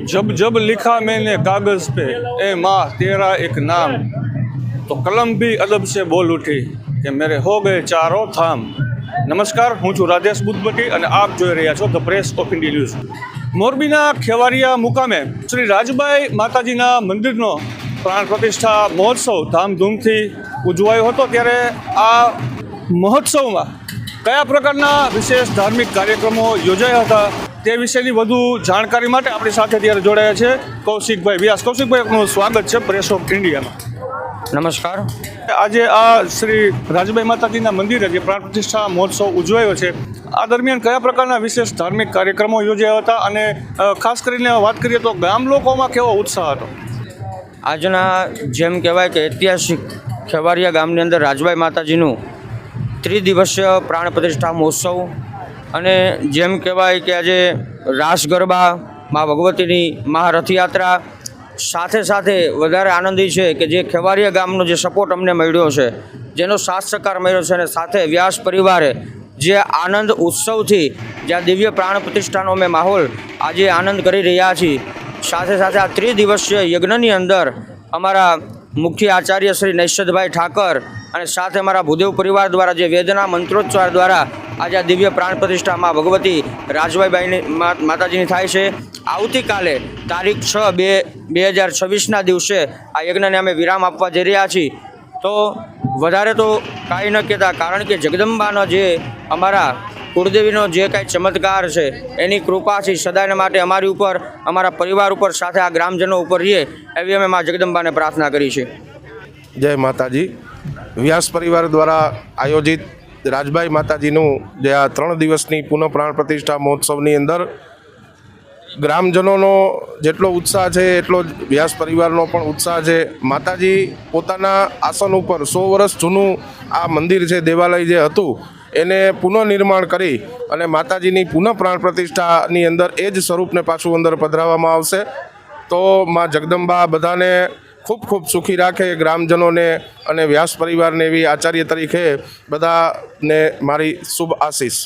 जब जब लिखा मैंने कागज पे ए माँ तेरा एक नाम तो कलम भी अदब से बोल उठी કે મેરે હો ગયે ચારો થામ। નમસ્કાર, હું છું રાજેશ બુદ્ધભટ્ટી અને આપ જોઈ રહ્યા છો the press of India news. મોરબીના ખેવારિયા મુકામે શ્રી રાજબાઈ માતાજીના મંદિરનો પ્રાણ પ્રતિષ્ઠા મહોત્સવ ધામધૂમથી ઉજવાયો હતો। ત્યારે આ મહોત્સવમાં કયા પ્રકારના વિશેષ ધાર્મિક કાર્યક્રમો યોજાયા હતા તે વિશેની વધુ જાણકારી માટે આપણી સાથે ત્યારે જોડાયા છે કૌશિકભાઈ વ્યાસ। કૌશિકભાઈ, આપનું સ્વાગત છે પ્રેસ ઓફ ઇન્ડિયામાં। નમસ્કાર। આજે આ શ્રી રાજબાઈ માતાજીના મંદિરે જે પ્રાણ પ્રતિષ્ઠા મહોત્સવ ઉજવાયો છે, આ દરમિયાન કયા પ્રકારના વિશેષ ધાર્મિક કાર્યક્રમો યોજાયા હતા અને ખાસ કરીને વાત કરીએ તો ગામ લોકોમાં કેવો ઉત્સાહ હતો? આજના જેમ કહેવાય કે ઐતિહાસિક ખેવારિયા ગામની અંદર રાજબાઈ માતાજીનું ત્રિદિવસીય પ્રાણ પ્રતિષ્ઠા મહોત્સવ અને જેમ કહેવાય કે આજે રાસ ગરબા, મા ભગવતીની મહારથયાત્રા, સાથે સાથે વધારે આનંદી છે કે જે ખેવારિયા ગામનો જે સપોર્ટ અમને મળ્યો છે, જેનો સાથ સહકાર મળ્યો છે અને સાથે વ્યાસ પરિવારે જે આનંદ ઉત્સવથી જ્યાં દિવ્ય પ્રાણ પ્રતિષ્ઠાનો અમે માહોલ આજે આનંદ કરી રહ્યા છીએ, સાથે સાથે આ ત્રિદિવસીય યજ્ઞની અંદર અમારા મુખ્ય આચાર્ય શ્રી નૈષદભાઈ ઠાકર અને સાથે અમારા ભૂદેવ પરિવાર દ્વારા જે વેદના મંત્રોચ્ચાર દ્વારા આજે આ દિવ્ય પ્રાણ પ્રતિષ્ઠા મા ભગવતી રાજબાઈની માતાજીની થાય છે। આવતીકાલે તારીખ 6/2/2026ના દિવસે આ યજ્ઞને અમે વિરામ આપવા જઈ રહ્યા છીએ। તો વધારે તો કાંઈ ન કહેતા, કારણ કે જગદંબાનો જે અમારા કુળદેવીનો જે કાંઈ ચમત્કાર છે એની કૃપાથી સદાયને માટે અમારી ઉપર, અમારા પરિવાર ઉપર, સાથે આ ગ્રામજનો ઉપર રહીએ એવી અમે મા જગદંબાને પ્રાર્થના કરી છે। જય માતાજી। વ્યાસ પરિવાર દ્વારા આયોજિત રાજબાઈ માતાજીનું જે આ 3 દિવસની પુનઃ પ્રાણ પ્રતિષ્ઠા મહોત્સવની અંદર ગ્રામજનોનો જેટલો ઉત્સાહ છે એટલો જ વ્યાસ પરિવારનો પણ ઉત્સાહ છે। માતાજી પોતાના આસન ઉપર 100 વર્ષ જૂનું આ મંદિર છે, દેવાલય જે હતું એને પુનઃનિર્માણ કરી અને માતાજીની પુનઃ પ્રાણ પ્રતિષ્ઠાની અંદર એ જ સ્વરૂપને પાછું અંદર પધરાવવામાં આવશે। તો મા જગદંબા બધાને ખૂબ ખૂબ સુખી રાખે, ગ્રામજનોને અને વ્યાસ પરિવારને એવી આચાર્ય તરીકે બધાને મારી શુભ આશીષ।